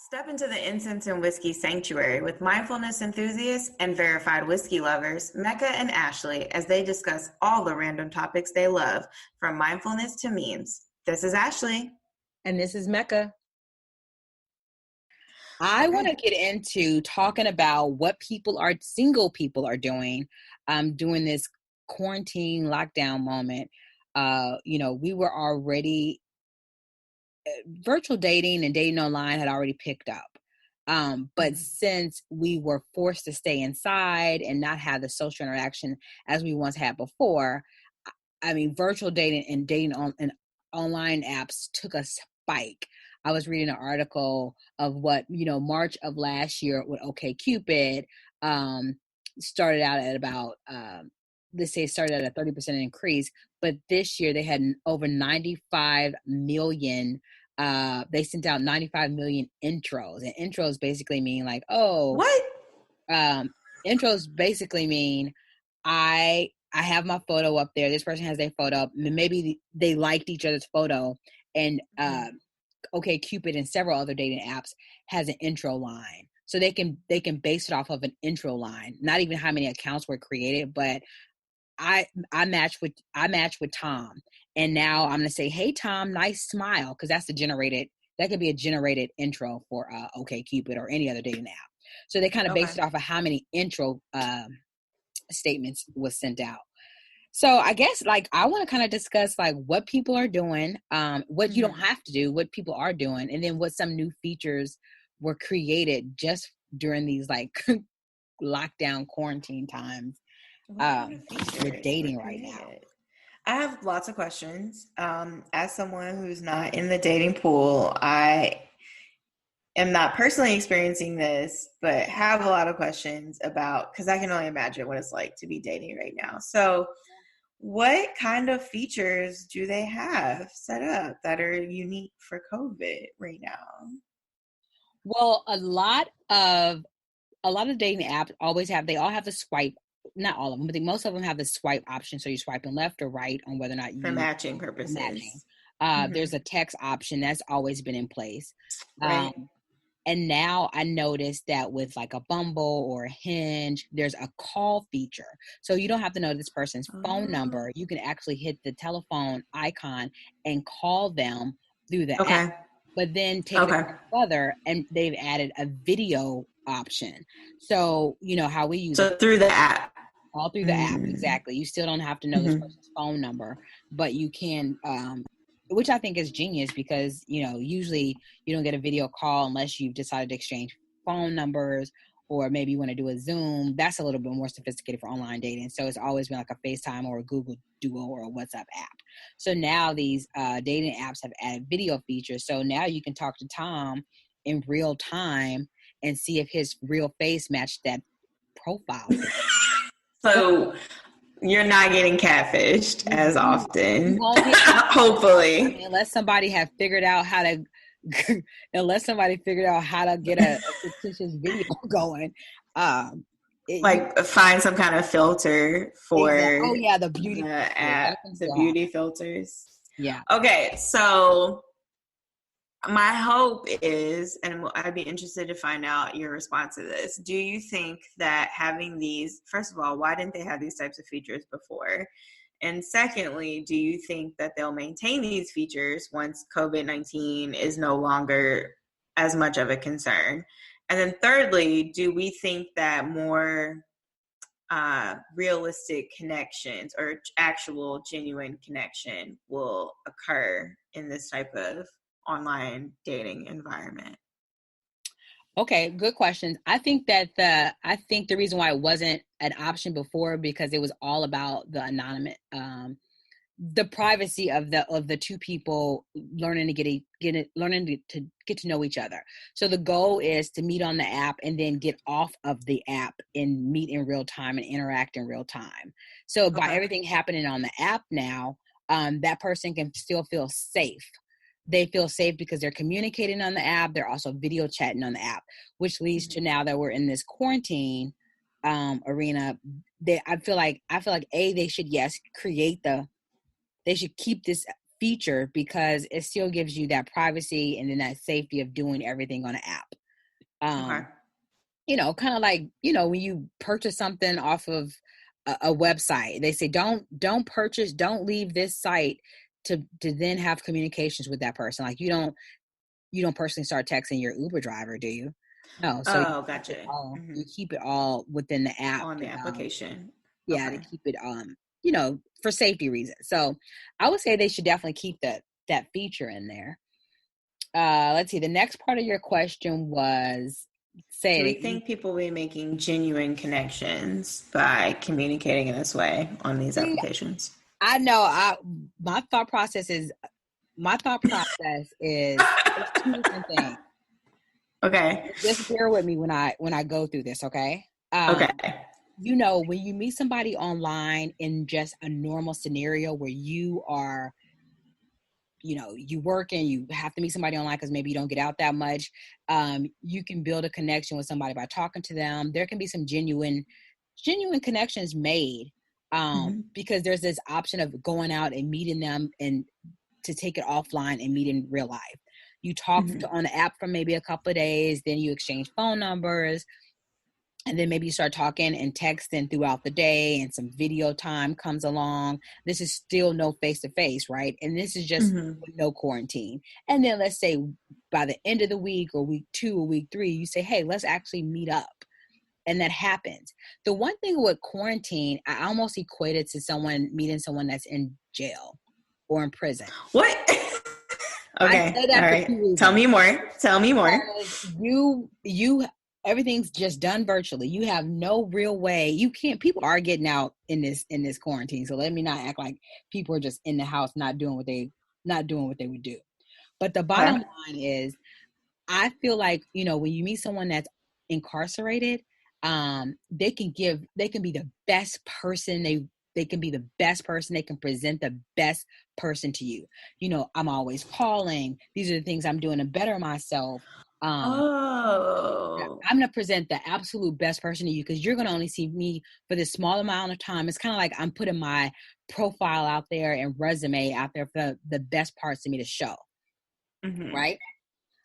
Step into the Incense and Whiskey sanctuary with mindfulness enthusiasts and verified whiskey lovers, Mecca and Ashley, as they discuss all the random topics they love, from mindfulness to memes. This is Ashley. And this is Mecca. I want to get into talking about what single people are doing during this quarantine lockdown moment. We were already, virtual dating and dating online had already picked up. But since we were forced to stay inside and not have the social interaction as we once had before, virtual dating and dating on and online apps took a spike. I was reading an article of what, March of last year with OkCupid started out at about, started at a 30% increase, but this year they had over 95 million. They sent out 95 million intros, and intros basically mean like, what? Intros basically mean I have my photo up there. This person has their photo up. Maybe they liked each other's photo, and OkCupid and several other dating apps has an intro line, so they can base it off of an intro line. Not even how many accounts were created, but I matched with Tom, and now I'm gonna say, "Hey Tom, nice smile," because that could be a generated intro for OkCupid or any other dating app. So they kind of based it off of how many intro statements was sent out. So I guess I want to kind of discuss what people are doing, what you don't have to do, what people are doing, and then what some new features were created just during these lockdown quarantine times with dating right now. I have lots of questions. As someone who's not in the dating pool, I am not personally experiencing this, but have a lot of questions about, because I can only imagine what it's like to be dating right now. So what kind of features do they have set up that are unique for COVID right now? Well, a lot of dating apps they all have the swipe. Not all of them, but most of them have the swipe option. So you're swiping left or right on whether or not for matching purposes. There's a text option that's always been in place. Right. And now I noticed that with a Bumble or a Hinge, there's a call feature. So you don't have to know this person's phone number. You can actually hit the telephone icon and call them through the app. But then take it further, and they've added a video option. So how we use it. Through the app. All through the app, exactly. You still don't have to know this person's phone number, but you can, which I think is genius because, usually you don't get a video call unless you've decided to exchange phone numbers, or maybe you want to do a Zoom. That's a little bit more sophisticated for online dating. So it's always been like a FaceTime or a Google Duo or a WhatsApp app. So now these dating apps have added video features. So now you can talk to Tom in real time and see if his real face matched that profile. So you're not getting catfished as often, hopefully. Unless somebody have figured out how to get a fictitious video going. Find some kind of filter for the beauty app, the beauty filters. Yeah. Okay, so my hope is, and I'd be interested to find out your response to this. Do you think that having these, first of all, why didn't they have these types of features before? And secondly, do you think that they'll maintain these features once COVID-19 is no longer as much of a concern? And then thirdly, do we think that more realistic connections or actual genuine connection will occur in this type of online dating environment? Okay, good questions. I think the reason why it wasn't an option before, because it was all about the anonymous, the privacy of the two people learning to get to know each other. So the goal is to meet on the app and then get off of the app and meet in real time and interact in real time. So by everything happening on the app now, that person can still feel safe. They feel safe because they're communicating on the app. They're also video chatting on the app, which leads to, now that we're in this quarantine arena, I feel like they should they should keep this feature because it still gives you that privacy and then that safety of doing everything on an app. Okay. Kind of like, when you purchase something off of a website, they say, don't leave this site to then have communications with that person. Like you don't personally start texting your Uber driver, do you? No. So Oh, gotcha. you keep it all within the app. On the application. Yeah, to Okay. keep it, for safety reasons. So I would say they should definitely keep that feature in there. Let's see. The next part of your question was, Do we think people will be making genuine connections by communicating in this way on these applications? I know. My thought process is it's two different things. Okay. Just bear with me when I go through this, okay? Okay. When you meet somebody online in just a normal scenario where you are, you work and you have to meet somebody online because maybe you don't get out that much. You can build a connection with somebody by talking to them. There can be some genuine connections made, because there's this option of going out and meeting them and to take it offline and meet in real life. You talk on the app for maybe a couple of days, then you exchange phone numbers, and then maybe you start talking and texting throughout the day, and some video time comes along. This is still no face-to-face, right? And this is just no quarantine. And then let's say by the end of the week or week 2 or week 3, you say, hey, let's actually meet up. And that happens. The one thing with quarantine, I almost equate it to meeting someone that's in jail or in prison. What? Okay. I say that all for right. 2 reasons. Tell me more. You everything's just done virtually. You have no real way. People are getting out in this quarantine. So let me not act like people are just in the house not doing what they would do. But the bottom line is, I feel like, when you meet someone that's incarcerated, they can be the best person. They can be the best person. They can present the best person to you. I'm always calling. These are the things I'm doing to better myself. I'm going to present the absolute best person to you, because you're going to only see me for this small amount of time. It's kind of like I'm putting my profile out there and resume out there for the best parts of me to show. Right?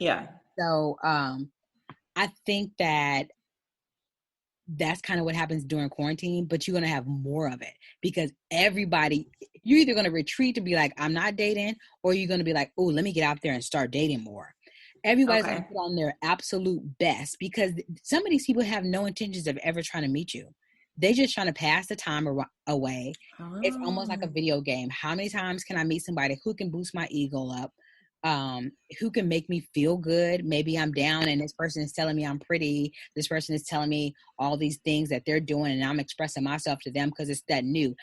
Yeah. So I think that's kind of what happens during quarantine, but you're going to have more of it, because you're either going to retreat to be like, I'm not dating, or you're going to be like, oh, let me get out there and start dating more. Everybody's going to put on their absolute best, because some of these people have no intentions of ever trying to meet you. They're just trying to pass the time away. It's almost like a video game. How many times can I meet somebody who can boost my ego up? Who can make me feel good? Maybe I'm down and this person is telling me I'm pretty. This person is telling me all these things that they're doing, and I'm expressing myself to them because it's that new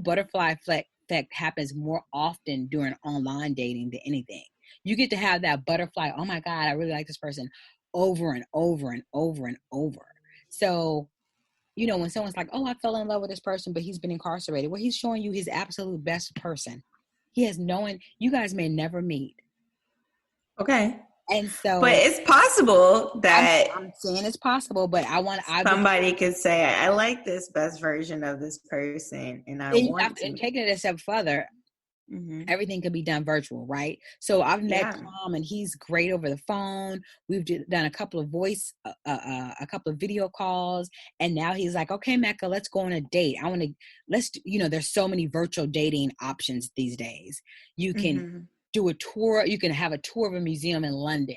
butterfly effect happens more often during online dating than anything. You get to have that butterfly, oh my God, I really like this person, over and over and over and over. So, when someone's like, oh, I fell in love with this person, but he's been incarcerated. Well, he's showing you his absolute best person. He has you guys may never meet. Okay. And so, but it's possible that I'm saying it's possible, but somebody could say, I like this best version of this person, and I want to. And taking it a step further, everything can be done virtual, right? So I've met Tom, and he's great over the phone. We've done a couple of a couple of video calls, and now he's like, okay, Mecca, let's go on a date. There's so many virtual dating options these days. You can do a tour. You can have a tour of a museum in London.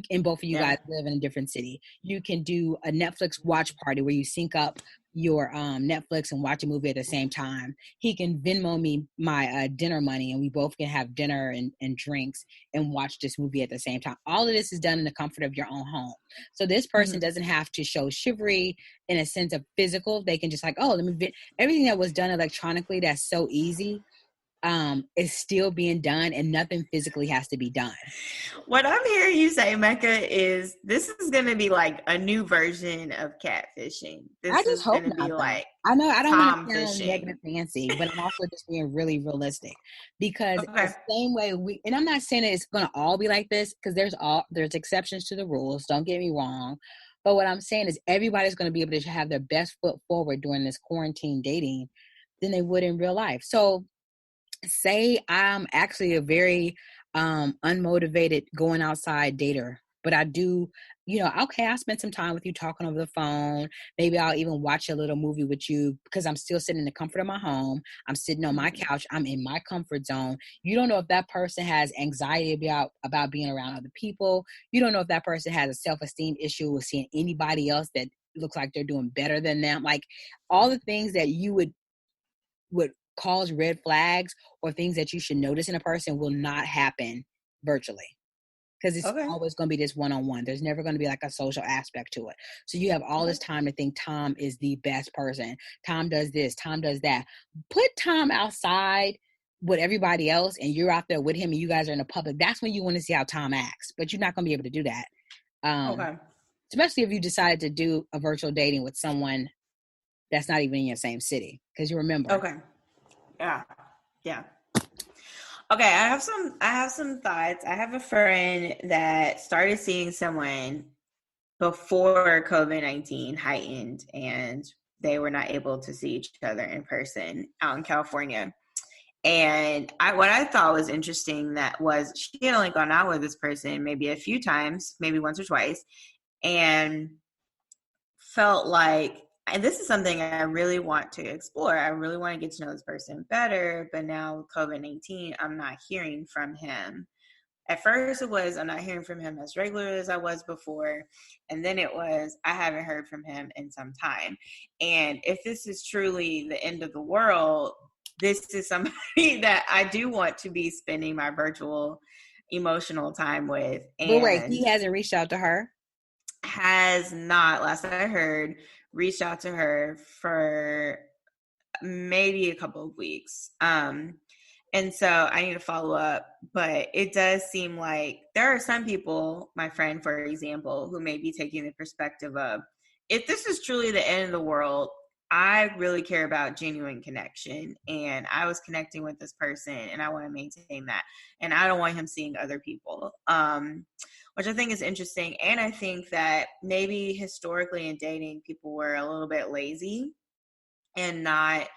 And both of you guys live in a different city. You can do a Netflix watch party where you sync up your Netflix and watch a movie at the same time. He can Venmo me my dinner money, and we both can have dinner and drinks and watch this movie at the same time. All of this is done in the comfort of your own home. So this person doesn't have to show chivalry in a sense of physical. They can just like, oh, everything that was done electronically, that's so easy, is still being done, and nothing physically has to be done. What I'm hearing you say, Mecca, is this is going to be like a new version of catfishing. This is going to be like I know I don't want to sound fishing. negative fancy, but I'm also just being really realistic, because the same way and I'm not saying that it's going to all be like this, because there's exceptions to the rules. Don't get me wrong. But what I'm saying is everybody's going to be able to have their best foot forward during this quarantine dating than they would in real life. So say I'm actually a very unmotivated going outside dater, But I do, okay, I'll spend some time with you talking over the phone. Maybe I'll even watch a little movie with you because I'm still sitting in the comfort of my home. I'm sitting on my couch. I'm in my comfort zone. You don't know if that person has anxiety about being around other people. You don't know if that person has a self-esteem issue with seeing anybody else that looks like they're doing better than them. Like all the things that you would cause red flags or things that you should notice in a person will not happen virtually. Because it's Okay. always going to be this one-on-one. There's never going to be like a social aspect to it. So you have all this time to think Tom is the best person. Tom does this. Tom does that. Put Tom outside with everybody else and you're out there with him and you guys are in the public. That's when you want to see how Tom acts. But you're not going to be able to do that. Okay. Especially if you decided to do a virtual dating with someone that's not even in your same city. Because you remember. Okay. Yeah. Yeah. Okay, I have some thoughts. I have a friend that started seeing someone before COVID-19 heightened and they were not able to see each other in person out in California. And what I thought was interesting that was she had only gone out with this person maybe a few times, maybe once or twice, and felt like, and this is something I really want to explore. I really want to get to know this person better, but now with COVID-19, I'm not hearing from him. At first it was, I'm not hearing from him as regularly as I was before. And then it was, I haven't heard from him in some time. And if this is truly the end of the world, this is somebody that I do want to be spending my virtual emotional time with. But wait, And he hasn't reached out to her? has not, last I heard, reached out to her for maybe a couple of weeks. And so I need to follow up, but it does seem like there are some people, my friend, for example, who may be taking the perspective of, if this is truly the end of the world, I really care about genuine connection. And I was connecting with this person and I want to maintain that. And I don't want him seeing other people, which I think is interesting. And I think that maybe historically in dating, people were a little bit lazy and not,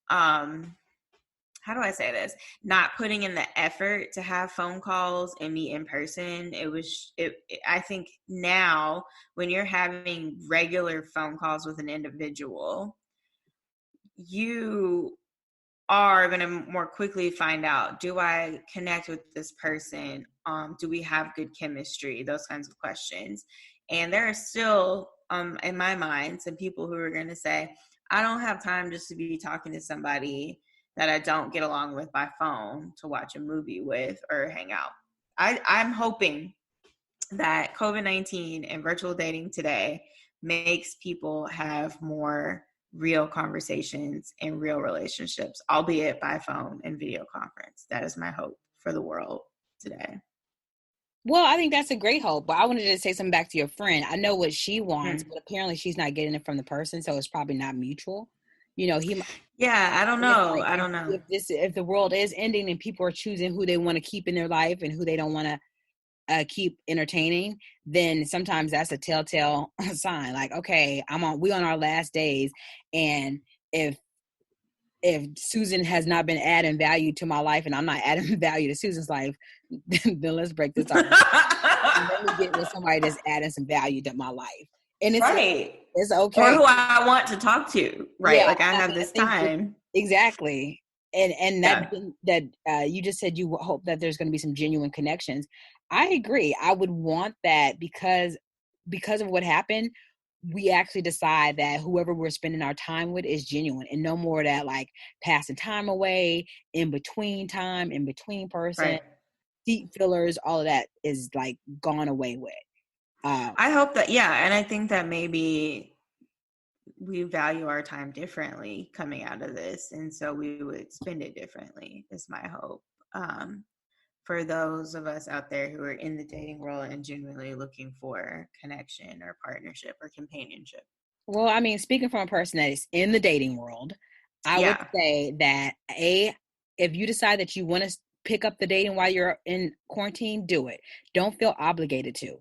how do I say this? Not putting in the effort to have phone calls and meet in person. I think now when you're having regular phone calls with an individual, you are going to more quickly find out, do I connect with this person? Do we have good chemistry? Those kinds of questions. And there are still, in my mind, some people who are going to say, I don't have time just to be talking to somebody that I don't get along with by phone to watch a movie with or hang out. I'm hoping that COVID-19 and virtual dating today makes people have more real conversations and real relationships, albeit by phone and video conference. That is my hope for the world today. Well, I think that's a great hope, but I wanted to say something back to your friend. I know what she wants, but apparently she's not getting it from the person, so it's probably not mutual. Yeah, I don't know. Like, I don't know. If the world is ending and people are choosing who they want to keep in their life and who they don't want to keep entertaining, then sometimes that's a telltale sign. Like, okay, we on our last days, and if Susan has not been adding value to my life and I'm not adding value to Susan's life, then let's break this off. Let me get with somebody that's adding some value to my life. And it's right. It's okay. Or who I want to talk to, right? Yeah, like I have this time. Exactly. And that you just said you hope that there's going to be some genuine connections. I agree. I would want that because of what happened. We actually decide that whoever we're spending our time with is genuine and no more of that like passing time away, in between time, in between person, right. Deep fillers, all of that is like gone away with. I hope that, yeah. And I think that maybe we value our time differently coming out of this. And so we would spend it differently is my hope. For those of us out there who are in the dating world and genuinely looking for connection or partnership or companionship. Well, I mean, speaking from a person that is in the dating world, I would say that if you decide that you want to pick up the dating while you're in quarantine, do it. Don't feel obligated to.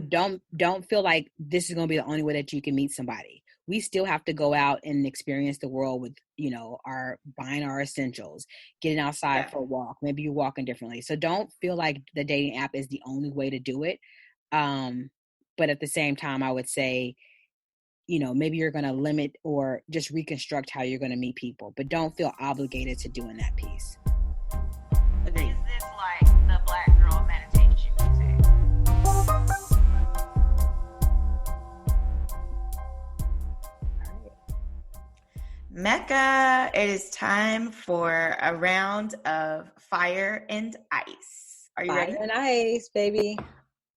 Don't feel like this is going to be the only way that you can meet somebody. We still have to go out and experience the world with, buying our essentials, getting outside for a walk. Maybe you're walking differently. So don't feel like the dating app is the only way to do it. But at the same time, I would say, maybe you're going to limit or just reconstruct how you're going to meet people, but don't feel obligated to doing that piece. Agreed. Is this like the Black girl meditation music? Mecca, it is time for a round of fire and ice. Are you ready? Fire and ice, baby.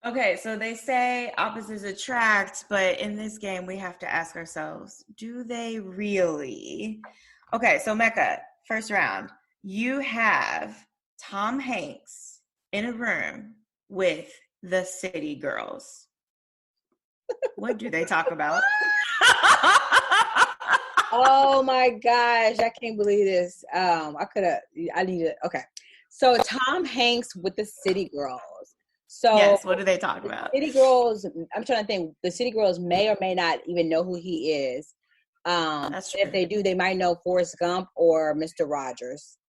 Okay, so they say opposites attract, but in this game, we have to ask ourselves, do they really? Okay, so Mecca, first round. You have Tom Hanks in a room with the city girls. What do they talk about? Oh my gosh, I can't believe this. Okay. So Tom Hanks with the city girls. So yes, what do they talk about? City girls, I'm trying to think. The city girls may or may not even know who he is. That's true. If they do, they might know Forrest Gump or Mr. Rogers.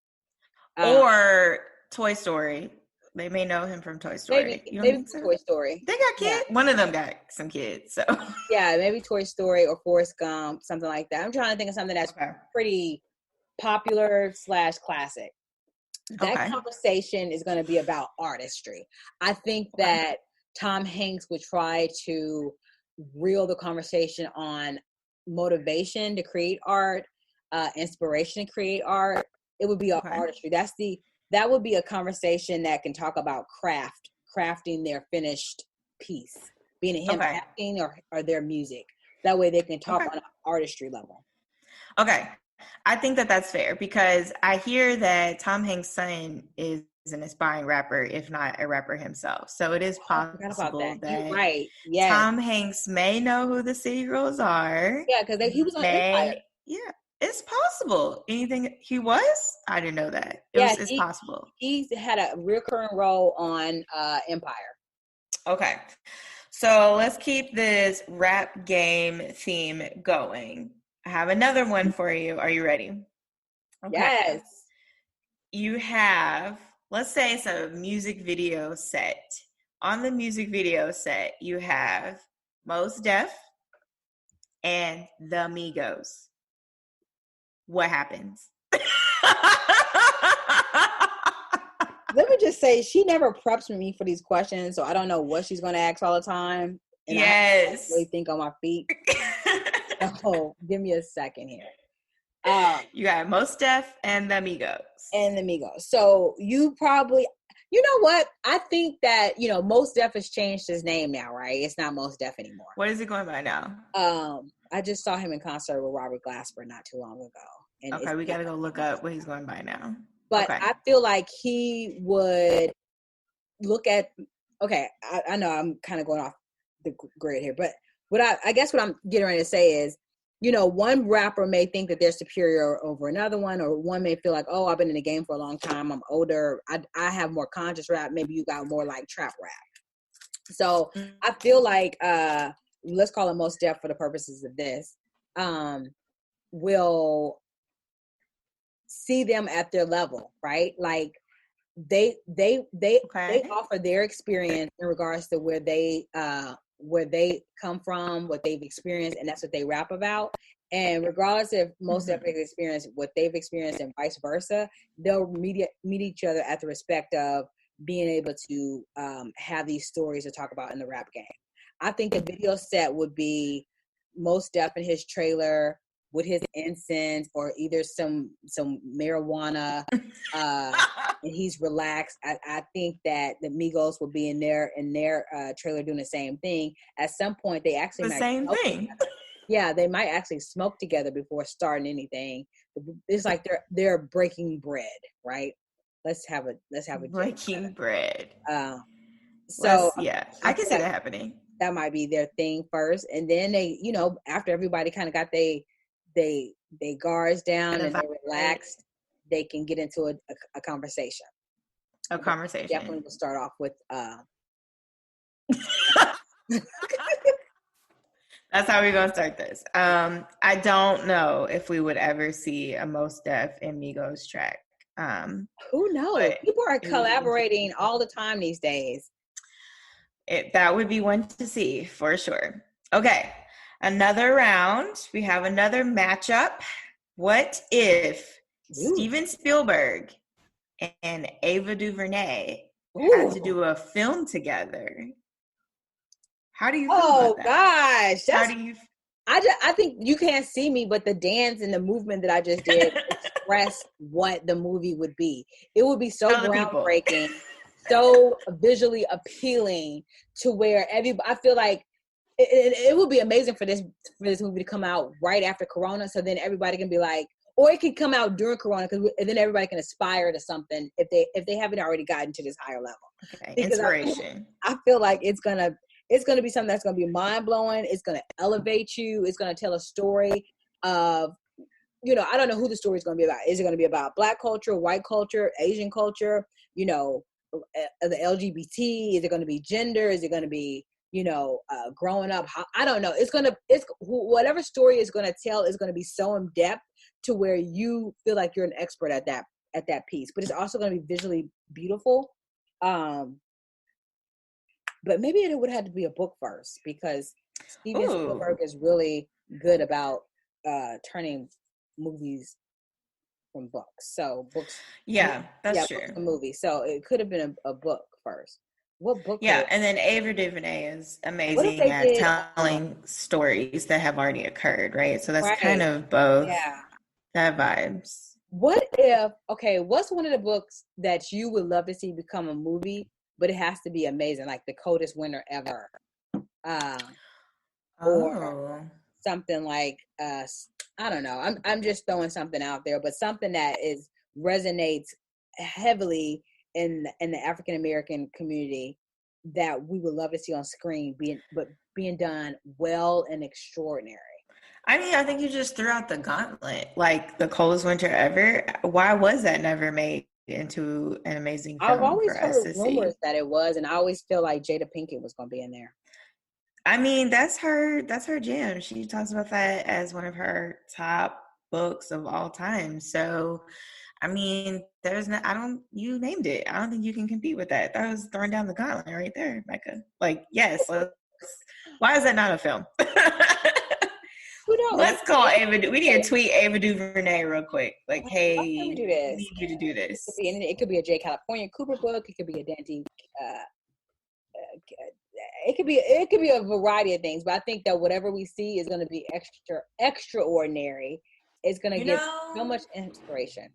Or Toy Story. They may know him from Toy Story. Maybe Toy Story. They got kids. Yeah. One of them got some kids. So yeah, maybe Toy Story or Forrest Gump, something like that. I'm trying to think of something that's pretty popular / classic. That conversation is going to be about artistry. I think that Tom Hanks would try to reel the conversation on motivation to create art, inspiration to create art. It would be artistry. That would be a conversation that can talk about crafting their finished piece, being it him acting or their music. That way they can talk on an artistry level. Okay. I think that that's fair because I hear that Tom Hanks' son is an aspiring rapper, if not a rapper himself. So it is possible that Tom Hanks may know who the city girls are. Yeah, because he was on Empire. Yeah, it's possible. Anything he was? I didn't know that. It's possible. He had a recurring role on Empire. Okay. So let's keep this rap game theme going. I have another one for you. Are you ready? Okay. Yes. You have, let's say it's a music video set. On the music video set, you have Mos Def and the Migos. What happens? Let me just say, she never preps me for these questions, so I don't know what she's going to ask all the time. And yes. I really think on my feet. So give me a second here. You got Mos Def and the Migos. So you probably, you know what? I think that, Mos Def has changed his name now, right? It's not Mos Def anymore. What is he going by now? I just saw him in concert with Robert Glasper not too long ago. And we got to go look up what he's going by now. But I feel like he would look at, I know I'm kind of going off the grid here, but I guess what I'm getting ready to say is, one rapper may think that they're superior over another one, or one may feel like, oh, I've been in the game for a long time, I'm older, I have more conscious rap, maybe you got more like trap rap. So I feel like, let's call it Mos Def for the purposes of this, will see them at their level, right? Like they offer their experience in regards to where they come from, what they've experienced, and that's what they rap about. And regardless if most of them experience what they've experienced and vice versa, they'll meet each other at the respect of being able to have these stories to talk about in the rap game. I think the video set would be Mos Def in his trailer with his incense or either some marijuana, and he's relaxed. I think that the Migos will be in their trailer doing the same thing. At some point, they actually they might actually smoke together before starting anything. It's like they're breaking bread, right? Let's have a breaking bread. I can see that happening. That might be their thing first, and then they, after everybody kind of got they guards down and they're relaxed, they can get into a conversation. Definitely will start off with that's how we're gonna start this. I don't know if we would ever see a Mos Def and Migos track. Who knows? People are collaborating all the time these days. That would be one to see for sure. Okay, another round. We have another matchup. What if Steven Spielberg and Ava DuVernay had to do a film together? How do you feel about that? Gosh, how do you? I think you can't see me, but the dance and the movement that I just did express what the movie would be. It would be so groundbreaking, so visually appealing to where I feel like it would be amazing for this movie to come out right after Corona, so then everybody can be like, or it could come out during Corona, and then everybody can aspire to something if they haven't already gotten to this higher level. Okay, because inspiration. I feel like it's gonna be something that's gonna be mind blowing. It's gonna elevate you. It's gonna tell a story of, I don't know who the story is gonna be about. Is it gonna be about Black culture, white culture, Asian culture? The LGBT? Is it gonna be gender? Is it gonna be growing up? I don't know. It's whatever story is gonna tell is gonna be so in depth to where you feel like you're an expert at that piece. But it's also gonna be visually beautiful. But maybe it would have to be a book first, because Steven Spielberg is really good about turning movies from books. So books. Yeah, that's true. A movie. So it could have been a book first. What book? Yeah, and then Ava DuVernay is amazing at telling stories that have already occurred, right? So that's kind of both. Yeah. That vibes. What's one of the books that you would love to see become a movie, but it has to be amazing, like The Coldest Winter Ever, or something like I don't know. I'm just throwing something out there, but something that resonates heavily in the African American community that we would love to see on screen, being done well and extraordinary. I mean, I think you just threw out the gauntlet, like The Coldest Winter Ever. Why was that never made into an amazing film? I've always heard rumors that it was, and I always feel like Jada Pinkett was going to be in there. I mean, that's her jam. She talks about that as one of her top books of all time. So, I mean, you named it. I don't think you can compete with that. That was throwing down the gauntlet right there, Mecca. Like, yes, why is that not a film? Let's call Ava. We need to tweet Ava DuVernay real quick. Like, hey, we need you to do this. It could be a J. California Cooper book. It could be a Dante. It could be a variety of things. But I think that whatever we see is going to be extraordinary. It's going to give so much inspiration.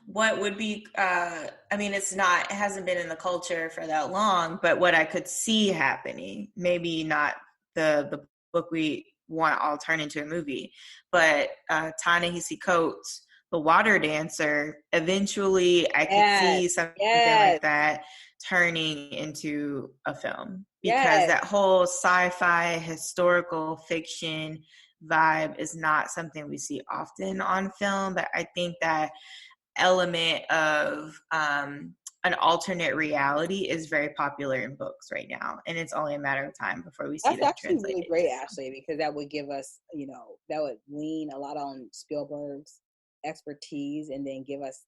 What would be? I mean, it hasn't been in the culture for that long. But what I could see happening, maybe not the book we want all turn into a movie, but Ta-Nehisi Coates, The Water Dancer, eventually I could see something like that turning into a film, because that whole sci-fi historical fiction vibe is not something we see often on film. But I think that element of an alternate reality is very popular in books right now, and it's only a matter of time before we see that translated. That's actually really great, Ashley, because that would give us, that would lean a lot on Spielberg's expertise, and then give us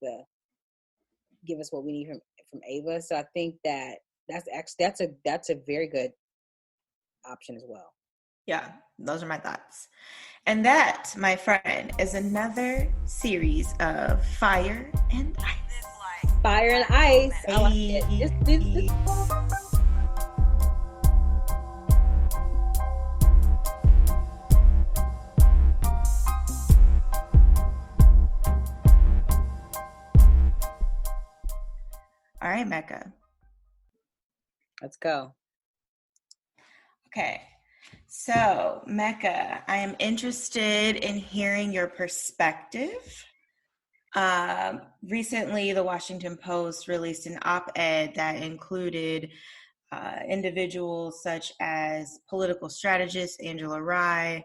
what we need from Ava. So I think that's a very good option as well. Yeah, those are my thoughts. And that, my friend, is another series of Fire and Ice. Fire and Ice. I like it. All right, Mecca. Let's go. Okay. So, Mecca, I am interested in hearing your perspective. Recently, the Washington Post released an op-ed that included individuals such as political strategist Angela Rye,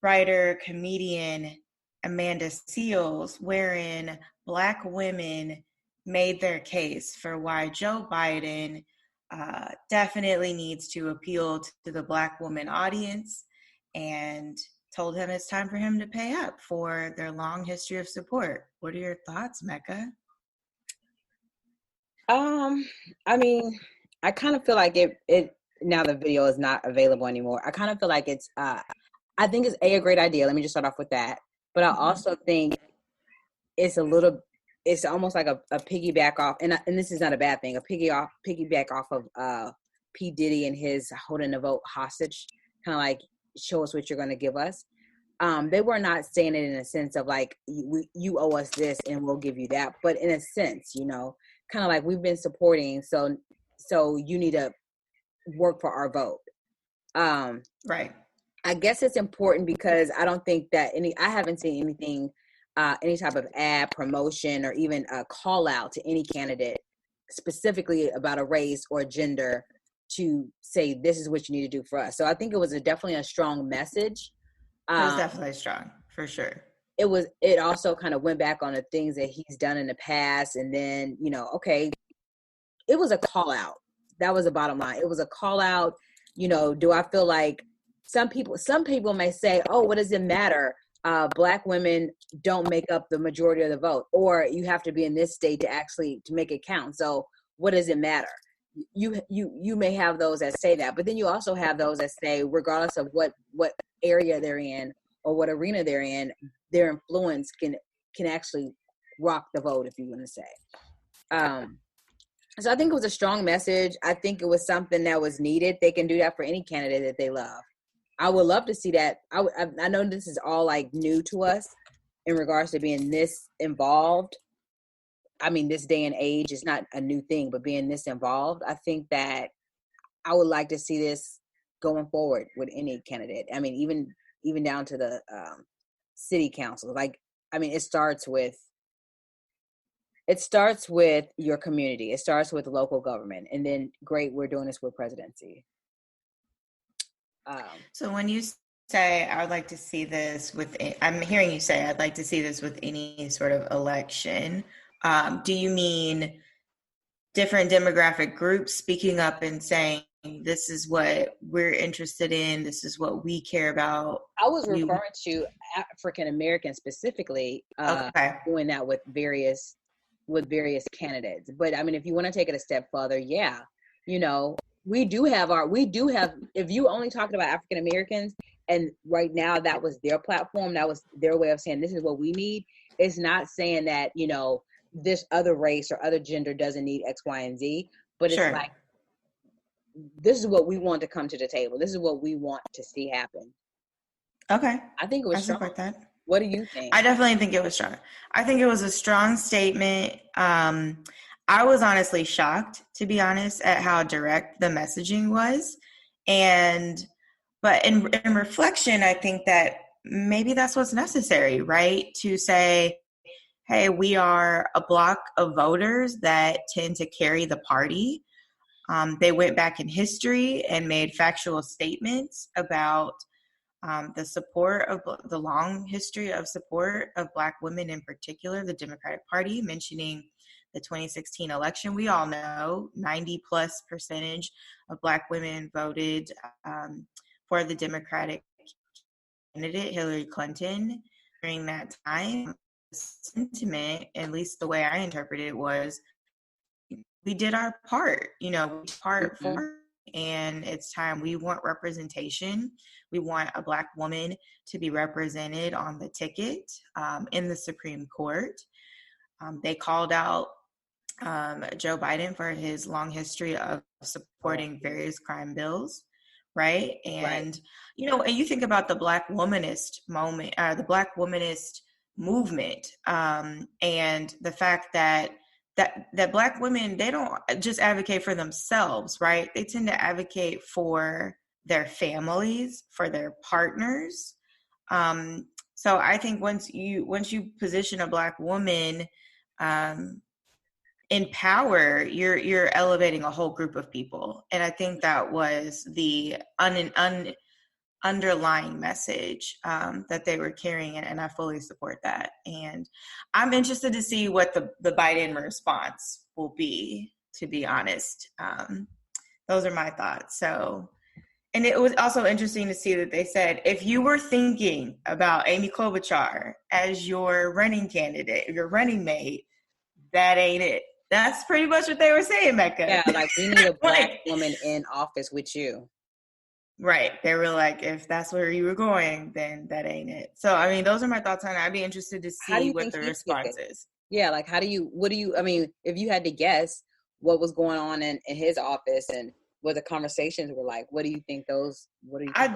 writer, comedian Amanda Seales, wherein Black women made their case for why Joe Biden definitely needs to appeal to the Black woman audience, and told him it's time for him to pay up for their long history of support. What are your thoughts, Mecca? I mean, I kind of feel like it now the video is not available anymore. I kind of feel like it's, I think it's a great idea. Let me just start off with that. But I also think it's it's almost like a piggyback off, and this is not a bad thing, a piggyback off of P. Diddy and his holding the vote hostage, kind of like, show us what you're going to give us. They were not saying it in a sense of like, you owe us this and we'll give you that, but in a sense, you know, kind of like, we've been supporting, so you need to work for our vote. Right. I guess it's important because I don't think that I haven't seen anything, any type of ad, promotion, or even a call out to any candidate specifically about a race or gender to say, this is what you need to do for us. So I think it was definitely a strong message. It was definitely strong, for sure. It also kind of went back on the things that he's done in the past. And then, you know, okay, it was a call out. That was the bottom line. It was a call out. You know, do I feel like some people may say, oh, what does it matter? Black women don't make up the majority of the vote, or you have to be in this state to make it count. So what does it matter? You may have those that say that, but then you also have those that say, regardless of what area they're in or what arena they're in, their influence can actually rock the vote, if you want to say. So I think it was a strong message. I think it was something that was needed. They can do that for any candidate that they love. I would love to see that. I know this is all like new to us in regards to being this involved. I mean, this day and age is not a new thing, but being this involved, I think that I would like to see this going forward with any candidate. I mean, even down to the city council. Like, I mean, it starts with your community. It starts with local government, and then great, we're doing this with presidency. So when you say, I would like to see this I'm hearing you say, I'd like to see this with any sort of election. Do you mean different demographic groups speaking up and saying, this is what we're interested in, this is what we care about? I was referring to African Americans specifically, doing that with various candidates. But I mean, if you want to take it a step further, yeah, you know, we do have, if you only talked about African Americans and right now that was their platform, that was their way of saying, this is what we need. It's not saying that, you know, this other race or other gender doesn't need X, Y, and Z, but it's like, this is what we want to come to the table. This is what we want to see happen. Okay. I think it was strong. Support that. What do you think? I definitely think it was strong. I think it was a strong statement. I was honestly shocked, to be honest, at how direct the messaging was. But in reflection, I think that maybe that's what's necessary, right? To say, hey, we are a block of voters that tend to carry the party. They went back in history and made factual statements about the long history of support of Black women, in particular, the Democratic Party, mentioning the 2016 election. We all know 90+% of Black women voted for the Democratic candidate, Hillary Clinton, during that time. The sentiment, at least the way I interpreted it, was we did our part, and it's time. We want representation. We want a Black woman to be represented on the ticket in the Supreme Court. They called out Joe Biden for his long history of supporting various crime bills, right? And, and you think about the Black womanist movement, and the fact that Black women, they don't just advocate for themselves, right? They tend to advocate for their families, for their partners. So I think once you position a Black woman in power, you're elevating a whole group of people. And I think that was the underlying message that they were carrying, and I fully support that. And I'm interested to see what the Biden response will be, to be honest. Those are my thoughts. So, and it was also interesting to see that they said, if you were thinking about Amy Klobuchar as your running candidate, your running mate, that ain't it. That's pretty much what they were saying, Mecca. Yeah, like we need a black Like, woman in office with you. right. They were like, if that's where you were going, then that ain't it. So, I mean, those are my thoughts on it. I'd be interested to How do see you what think the he took response it? is. Yeah, like I mean, if you had to guess what was going on in his office and what the conversations were like, what do you think? I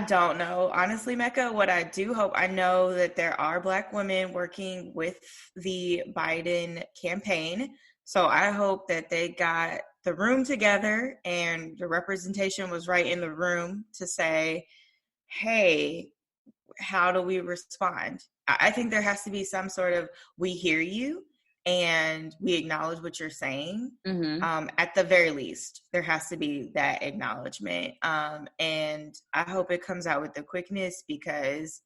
don't know. Honestly, Mecca, what I do hope, I know that there are Black women working with the Biden campaign. So I hope that they got the room together and the representation was right in the room to say, hey, how do we respond? I think there has to be some sort of, we hear you and we acknowledge what you're saying. At the very least, there has to be that acknowledgement. And I hope it comes out with the quickness, because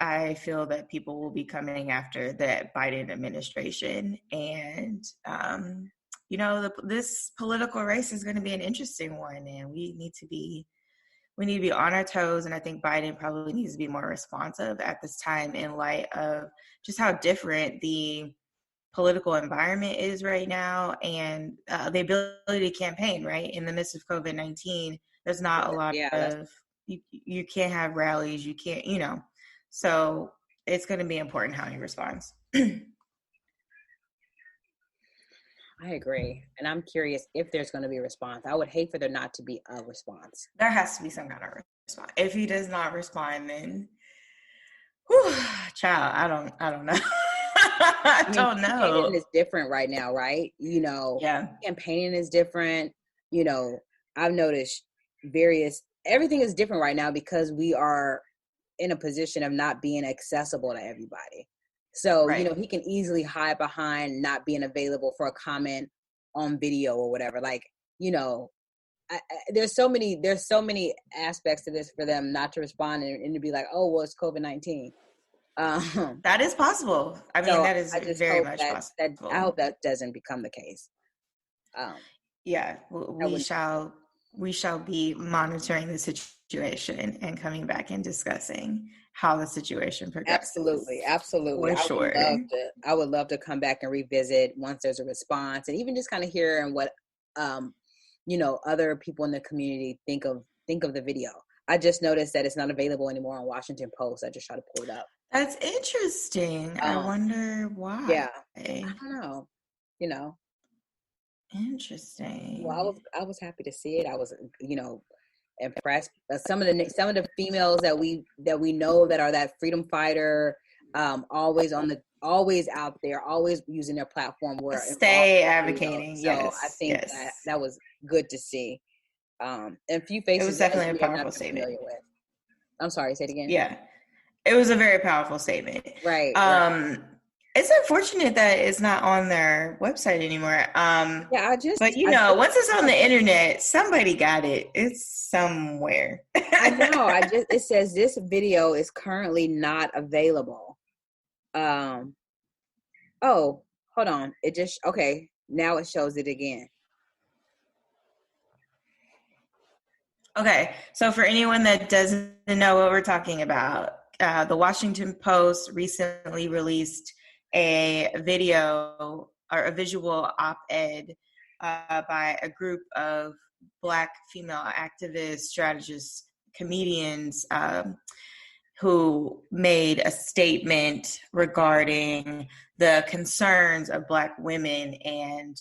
I feel that people will be coming after the Biden administration. And, this political race is going to be an interesting one, and we need to be on our toes. And I think Biden probably needs to be more responsive at this time, in light of just how different the political environment is right now, and the ability to campaign, right? In the midst of COVID-19, there's not a lot of, you can't have rallies, you can't, so it's going to be important how he responds. I agree. And I'm curious if there's going to be a response. I would hate for there not to be a response. There has to be some kind of response. If he does not respond, then, whew, child, I don't know. I don't know. Campaigning is different right now, right? Yeah. Campaigning is different. I've noticed everything is different right now because we are in a position of not being accessible to everybody. So, right. He can easily hide behind not being available for a comment on video or whatever. Like, there's so many aspects to this for them not to respond and to be like, oh, well, it's COVID-19. That is possible. I mean, that is very much possible. I hope that doesn't become the case. Yeah, we shall be monitoring the situation and coming back and discussing how the situation progresses. Absolutely. For sure. I would love to come back and revisit once there's a response, and even just kind of hear what other people in the community think of the video. I just noticed that it's not available anymore on Washington Post. I just tried to pull it up. That's interesting. I wonder why. Yeah, I don't know. Interesting. Well, I was happy to see it. I was impressed. Some of the females that we know that are that freedom fighter, always out there, always using their platform, where stay advocating. So yes, I think that was good to see. And a few faces. It was definitely a powerful statement. I'm sorry, say it again. Yeah, it was a very powerful statement. Right. It's unfortunate that it's not on their website anymore. But once it's on the internet, somebody got it. It's somewhere. I know. It says this video is currently not available. Oh, hold on. Okay. Now it shows it again. Okay. So for anyone that doesn't know what we're talking about, the Washington Post recently released a video or a visual op-ed by a group of Black female activists, strategists, comedians who made a statement regarding the concerns of Black women and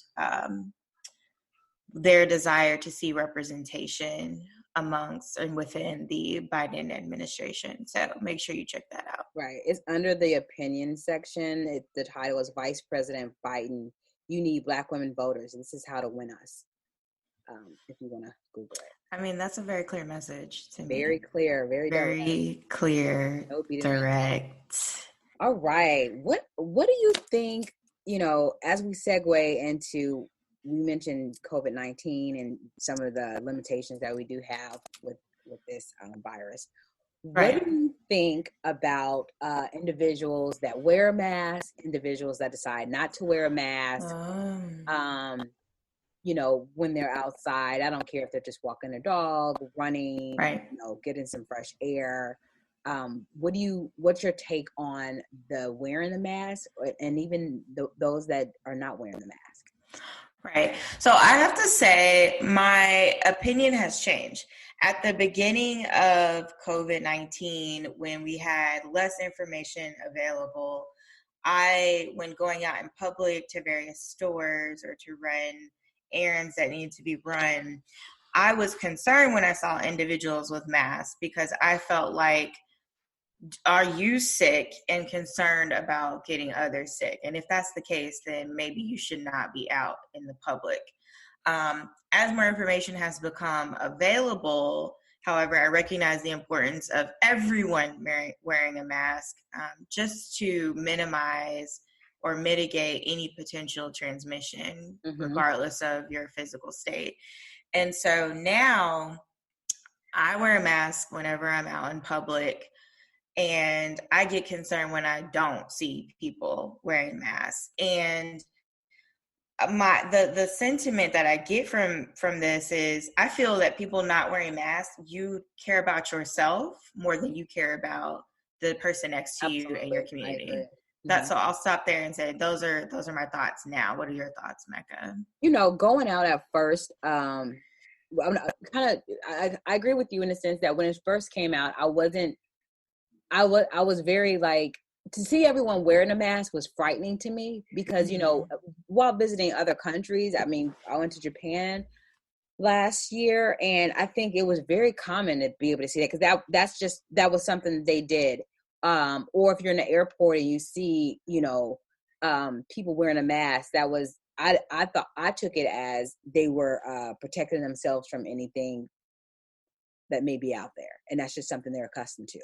their desire to see representation amongst and within the Biden administration. So make sure you check that out. Right. It's under the opinion section. The title is Vice President Biden, You Need Black Women Voters. This is how to win us. If you want to Google it. I mean, that's a very clear message to me. Very clear. Very clear, direct. All right. What do you think, as we segue into, we mentioned COVID-19 and some of the limitations that we do have with this virus. Right. What do you think about individuals that wear a mask, individuals that decide not to wear a mask, when they're outside? I don't care if they're just walking their dog, running, right. Getting some fresh air. what's your take on the wearing the mask, and even those that are not wearing the mask? Right. So I have to say my opinion has changed. At the beginning of COVID-19, when we had less information available, when going out in public to various stores or to run errands that needed to be run, I was concerned when I saw individuals with masks because I felt like, are you sick and concerned about getting others sick? And if that's the case, then maybe you should not be out in the public. As more information has become available, however, I recognize the importance of everyone wearing a mask just to minimize or mitigate any potential transmission, regardless of your physical state. And so now I wear a mask whenever I'm out in public. And I get concerned when I don't see people wearing masks. And the sentiment that I get from this is I feel that people not wearing masks, you care about yourself more than you care about the person next to you and your community. That's so I'll stop there and say those are my thoughts now. What are your thoughts, Mecca? Going out at first, I agree with you in the sense that when it first came out, I was very like, to see everyone wearing a mask was frightening to me because, while visiting other countries, I mean, I went to Japan last year and I think it was very common to be able to see that because that was something that they did. Or if you're in the airport and you see, people wearing a mask, I thought I took it as they were protecting themselves from anything that may be out there. And that's just something they're accustomed to.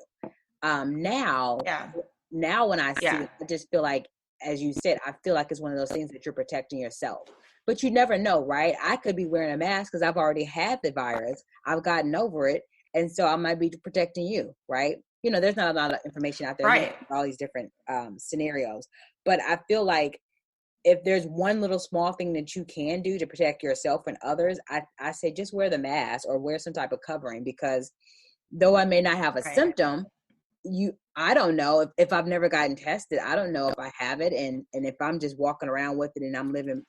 Now when I see it, I just feel like, as you said, I feel like it's one of those things that you're protecting yourself, but you never know, right? I could be wearing a mask because I've already had the virus. I've gotten over it. And so I might be protecting you, right? There's not a lot of information out there, right? All these different scenarios, but I feel like if there's one little small thing that you can do to protect yourself and others, I say just wear the mask or wear some type of covering, because though I may not have a symptom, I don't know if I've never gotten tested. I don't know if I have it. And if I'm just walking around with it and I'm living,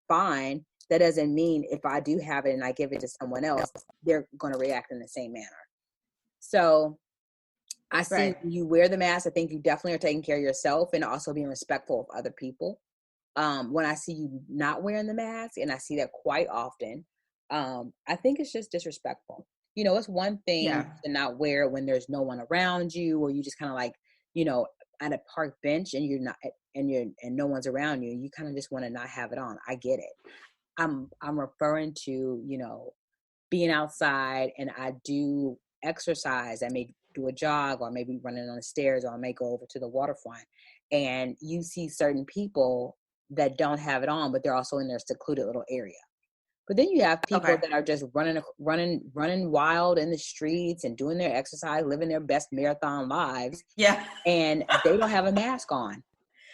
fine, that doesn't mean if I do have it and I give it to someone else, they're going to react in the same manner. So I see you wear the mask. I think you definitely are taking care of yourself and also being respectful of other people. When I see you not wearing the mask, and I see that quite often, I think it's just disrespectful. It's one thing to not wear it when there's no one around you, or you just kind of like, at a park bench and you're not, and no one's around you. You kind of just want to not have it on. I get it. I'm referring to, being outside and I do exercise. I may do a jog, or maybe running on the stairs, or I may go over to the waterfront, and you see certain people that don't have it on, but they're also in their secluded little area. But then you have people that are just running wild in the streets and doing their exercise, living their best marathon lives. Yeah. And they don't have a mask on.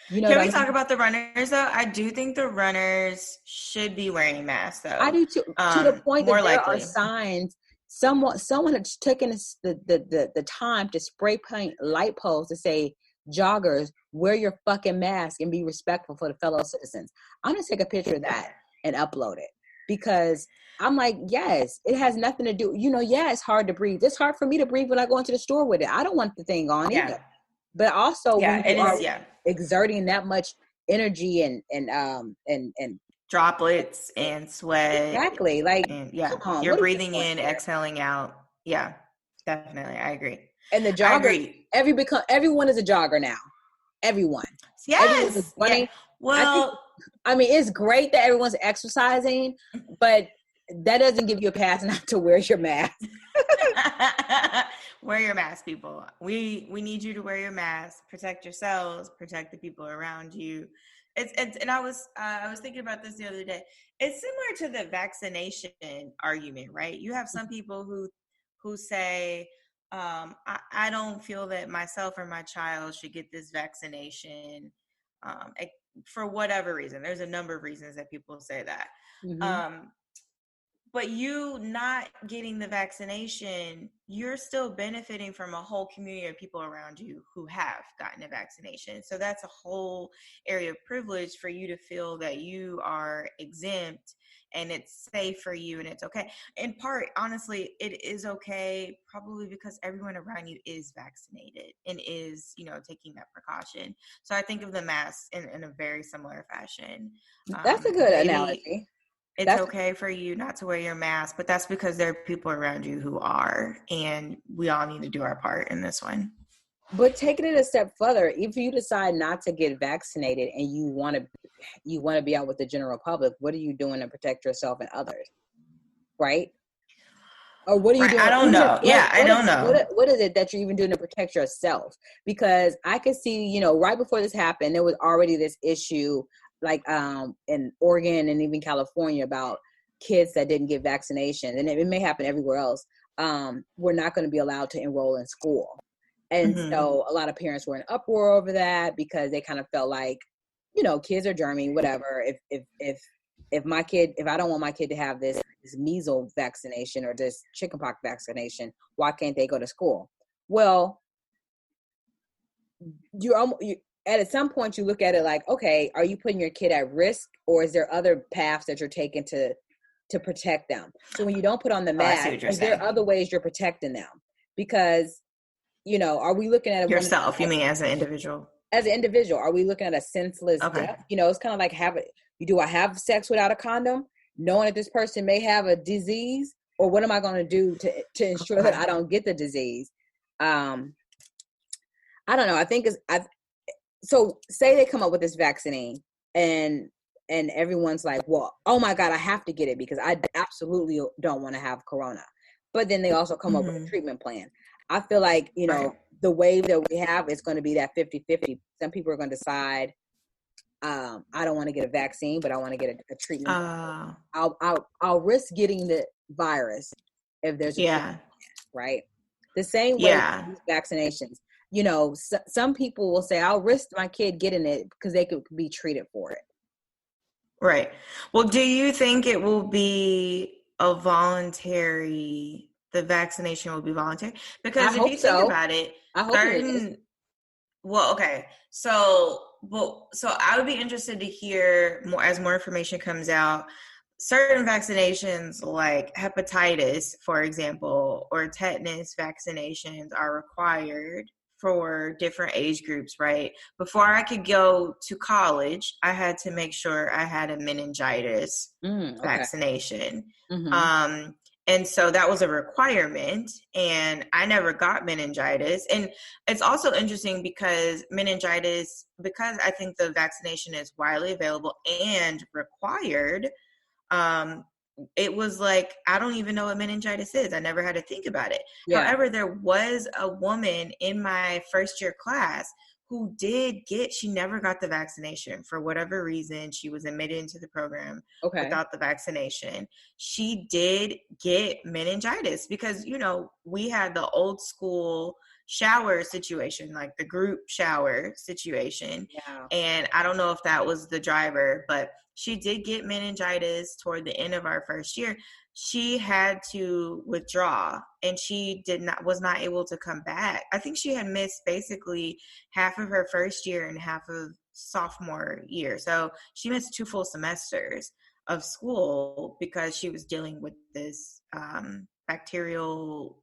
Can we talk about the runners though? I do think the runners should be wearing masks though. I do too, to the point that there are signs. Someone has taken the time to spray paint light posts to say, joggers, wear your fucking mask and be respectful for the fellow citizens. I'm going to take a picture of that and upload it. Because I'm like, yes, it has nothing to do. It's hard to breathe. It's hard for me to breathe when I go into the store with it. I don't want the thing on either. But also when you are exerting that much energy and droplets and sweat. Exactly. Like, you're breathing in, exhaling out. Yeah, definitely. I agree. And the jogger, everyone is a jogger now. Everyone. Yes. Everyone is running. Well, I mean, it's great that everyone's exercising, but that doesn't give you a pass not to wear your mask. Wear your mask, people. We need you to wear your mask. Protect yourselves. Protect the people around you. And I was thinking about this the other day. It's similar to the vaccination argument, right? You have some people who say, I don't feel that myself or my child should get this vaccination. For whatever reason. There's a number of reasons that people say that. But you not getting the vaccination, you're still benefiting from a whole community of people around you who have gotten a vaccination. So that's a whole area of privilege for you to feel that you are exempt and it's safe for you and it's okay. In part, honestly, it is okay probably because everyone around you is vaccinated and is, taking that precaution. So I think of the mask in a very similar fashion. That's a good Maybe analogy. it's okay for you not to wear your mask, but that's because there are people around you who are, and we all need to do our part in this one. But taking it a step further, if you decide not to get vaccinated and you want to be out with the general public, what are you doing to protect yourself and others? Right? Or what are you doing? I don't know. I don't know. What is it that you're even doing to protect yourself? Because I could see, right before this happened, there was already this issue like in Oregon and even California about kids that didn't get vaccinations, and it may happen everywhere else. We're not going to be allowed to enroll in school. And so a lot of parents were in uproar over that because they kind of felt like, kids are germing, whatever. If I don't want my kid to have this measles vaccination or this chickenpox vaccination, why can't they go to school? Well, you at some point you look at it like, okay, are you putting your kid at risk, or is there other paths that you're taking to protect them? So when you don't put on the mask, is there other ways you're protecting them? Because, are we looking at it yourself? You mean as an individual? As an individual, are we looking at a senseless death? It's kind of like do I have sex without a condom, knowing that this person may have a disease, or what am I going to do to ensure that I don't get the disease? I don't know. I think so say they come up with this vaccine and everyone's like, well, oh my God, I have to get it because I absolutely don't want to have corona. But then they also come up with a treatment plan. I feel like, the wave that we have is going to be that 50-50. Some people are going to decide, I don't want to get a vaccine, but I want to get a treatment. I'll risk getting the virus if there's a treatment, right? The same way with vaccinations. Some people will say, I'll risk my kid getting it because they could be treated for it. Right. Well, do you think it will be the vaccination will be voluntary? Because if you think about it, well, okay. So I would be interested to hear more as more information comes out. Certain vaccinations like hepatitis, for example, or tetanus vaccinations are required for different age groups, right? Before I could go to college, I had to make sure I had a meningitis vaccination. And so that was a requirement, and I never got meningitis. And it's also interesting because because I think the vaccination is widely available and required, it was like, I don't even know what meningitis is. I never had to think about it. Yeah. However, there was a woman in my first year class who she never got the vaccination for whatever reason. She was admitted into the program without the vaccination. She did get meningitis because, we had the old school shower situation, like the group shower situation. Yeah. And I don't know if that was the driver, but she did get meningitis toward the end of our first year. She had to withdraw, and she was not able to come back. I think she had missed basically half of her first year and half of sophomore year. So she missed 2 full semesters of school because she was dealing with this bacterial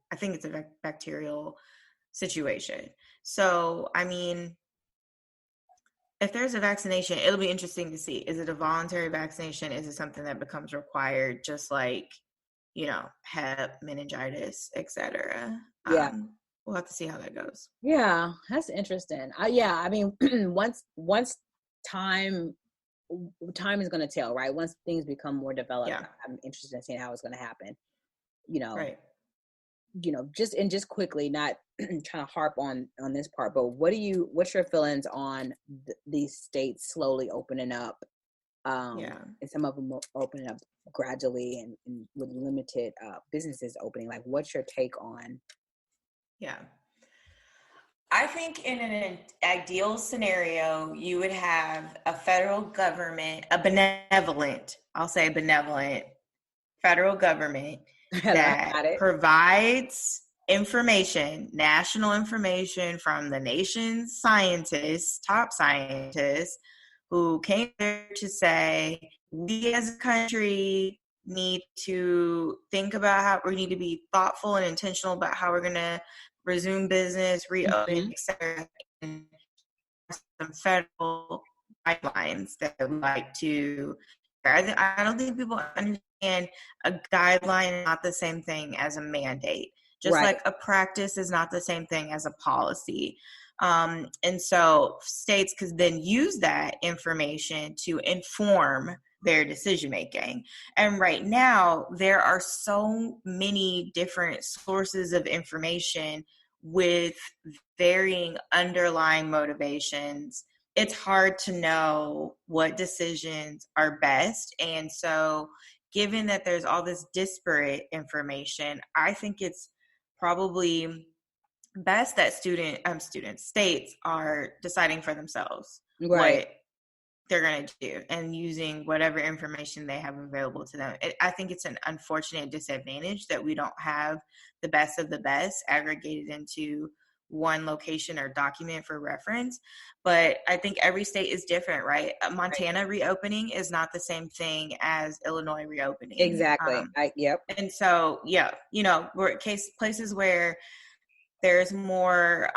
situation. So, I mean, if there's a vaccination, it'll be interesting to see. Is it a voluntary vaccination? Is it something that becomes required, just like, hep, meningitis, etc.? Yeah. We'll have to see how that goes. Yeah, that's interesting. I mean, once time is going to tell, right? Once things become more developed, I'm interested in seeing how it's going to happen. Right. Just quickly, not trying to harp on this part, but what's your feelings on these states slowly opening up? And some of them are opening up gradually and with limited businesses opening. Like, what's your take on? Yeah. I think in an ideal scenario, you would have a federal government, benevolent federal government Hello, that got it. provides information, national information from the nation's scientists, top scientists, who came there to say, we as a country need to think about how we need to be thoughtful and intentional about how we're going to resume business, reopen, etc. And some federal guidelines that we like to. I don't think people understand a guideline is not the same thing as a mandate. Just Right. like a practice is not the same thing as a policy. And so states could then use that information to inform their decision making. And right now, there are so many different sources of information with varying underlying motivations. It's hard to know what decisions are best. And so, given that there's all this disparate information, I think it's probably best that states are deciding for themselves Right. what they're going to do and using whatever information they have available to them. I think it's an unfortunate disadvantage that we don't have the best of the best aggregated into one location or document for reference. But I think every state is different, right? Montana reopening is not the same thing as Illinois reopening. Exactly. Yep. And so, yeah, we're places where there's more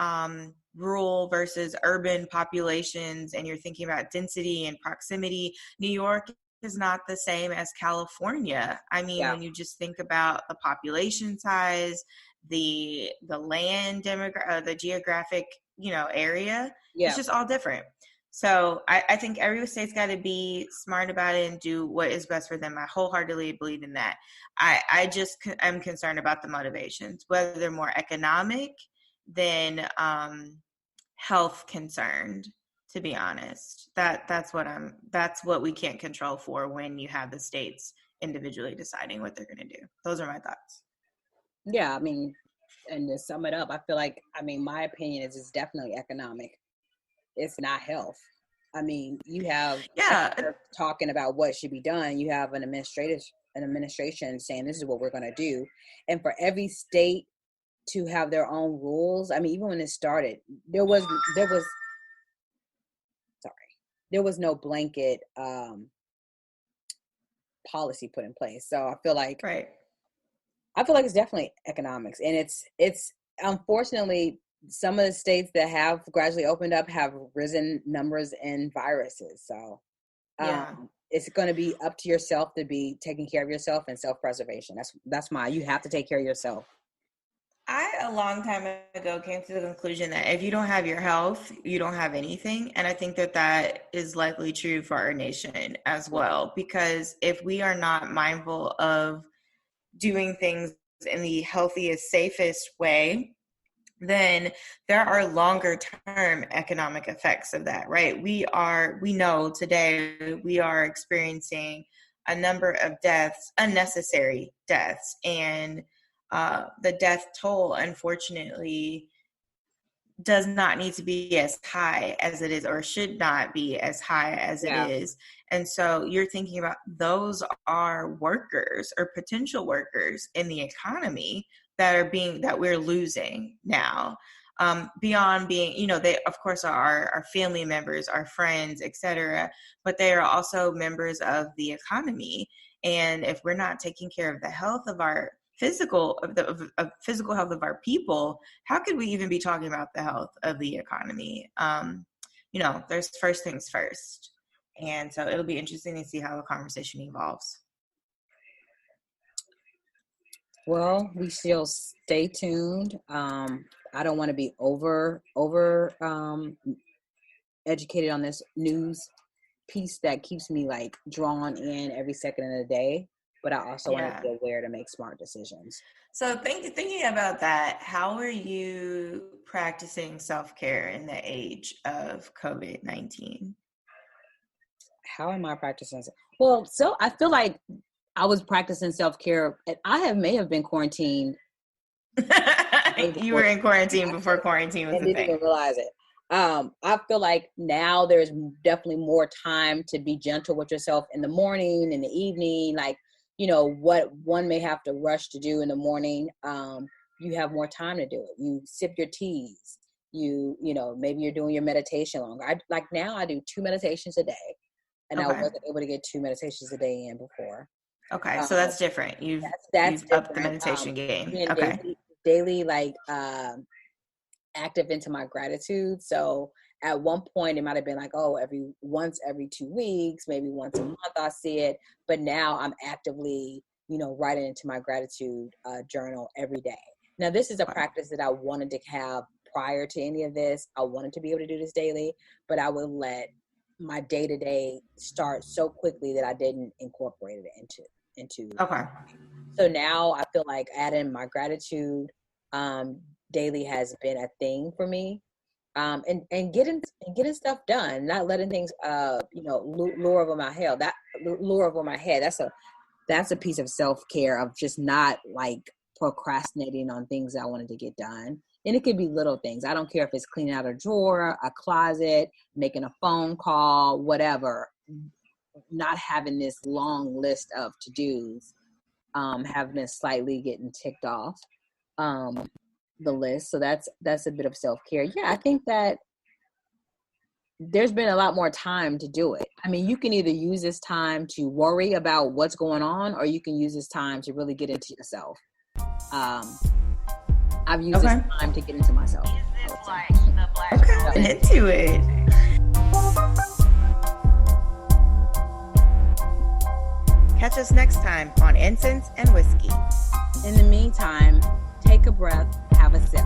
rural versus urban populations, and you're thinking about density and proximity. New York is not the same as California. I mean, when you just think about the population size, the land the geographic, area, it's just all different. So I think every state's got to be smart about it and do what is best for them. I wholeheartedly believe in that. I just am concerned about the motivations, whether they're more economic than health concerned, to be honest. That's what we can't control for when you have the states individually deciding what they're going to do. Those are my thoughts. Yeah, I mean, and to sum it up, I feel like, my opinion is it's definitely economic. It's not health. I mean, you have talking about what should be done. You have an administration saying this is what we're going to do, and for every state to have their own rules. I mean, even when it started, there was no blanket policy put in place. So I feel like it's definitely economics, and it's unfortunately some of the states that have gradually opened up have risen numbers in viruses. So it's going to be up to yourself to be taking care of yourself and self-preservation. You have to take care of yourself. I, a long time ago, came to the conclusion that if you don't have your health, you don't have anything. And I think that is likely true for our nation as well, because if we are not mindful of doing things in the healthiest, safest way, then there are longer term economic effects of that, right? We know today we are experiencing a number of deaths, unnecessary deaths, and the death toll, unfortunately, does not need to be as high as it is, or should not be as high as it is. And so you're thinking about those are workers or potential workers in the economy that we're losing now. Beyond being, they of course are our family members, our friends, etc., but they are also members of the economy. And if we're not taking care of the health of our physical health of our people, how could we even be talking about the health of the economy? There's first things first. And so it'll be interesting to see how the conversation evolves. Well, we shall stay tuned. I don't want to be over educated on this news piece that keeps me like drawn in every second of the day, but I also want to be aware to make smart decisions. So thinking about that, how are you practicing self-care in the age of COVID-19? How am I practicing? Well, so I feel like I was practicing self-care, and I may have been quarantined. You were in quarantine before quarantine was a thing. I didn't even realize it. I feel like now there's definitely more time to be gentle with yourself in the morning, in the evening, like what one may have to rush to do in the morning, you have more time to do it. You sip your teas. Maybe you're doing your meditation longer. Like now I do 2 meditations a day, and I wasn't able to get 2 meditations a day in before. Okay, so that's different. You've upped the meditation game. Okay. Daily like active into my gratitude. So at one point it might have been like, once every 2 weeks, maybe once a month I'll see it. But now I'm actively, writing into my gratitude journal every day. Now this is a practice that I wanted to have prior to any of this. I wanted to be able to do this daily, but I would let my day-to-day start so quickly that I didn't incorporate it into. Okay. So now I feel like adding my gratitude daily has been a thing for me. And getting stuff done, not letting things lure over my head. That's a piece of self-care, of just not like procrastinating on things that I wanted to get done. And it could be little things. I don't care if it's cleaning out a drawer, a closet, making a phone call, whatever. Not having this long list of to-dos have been slightly getting ticked off the list. So that's a bit of self-care. Yeah, I think that there's been a lot more time to do it. I mean, you can either use this time to worry about what's going on, or you can use this time to really get into yourself. I've used this time to get into myself. Okay, into it. Catch us next time on Incense and Whiskey. In the meantime, take a breath, have a sip.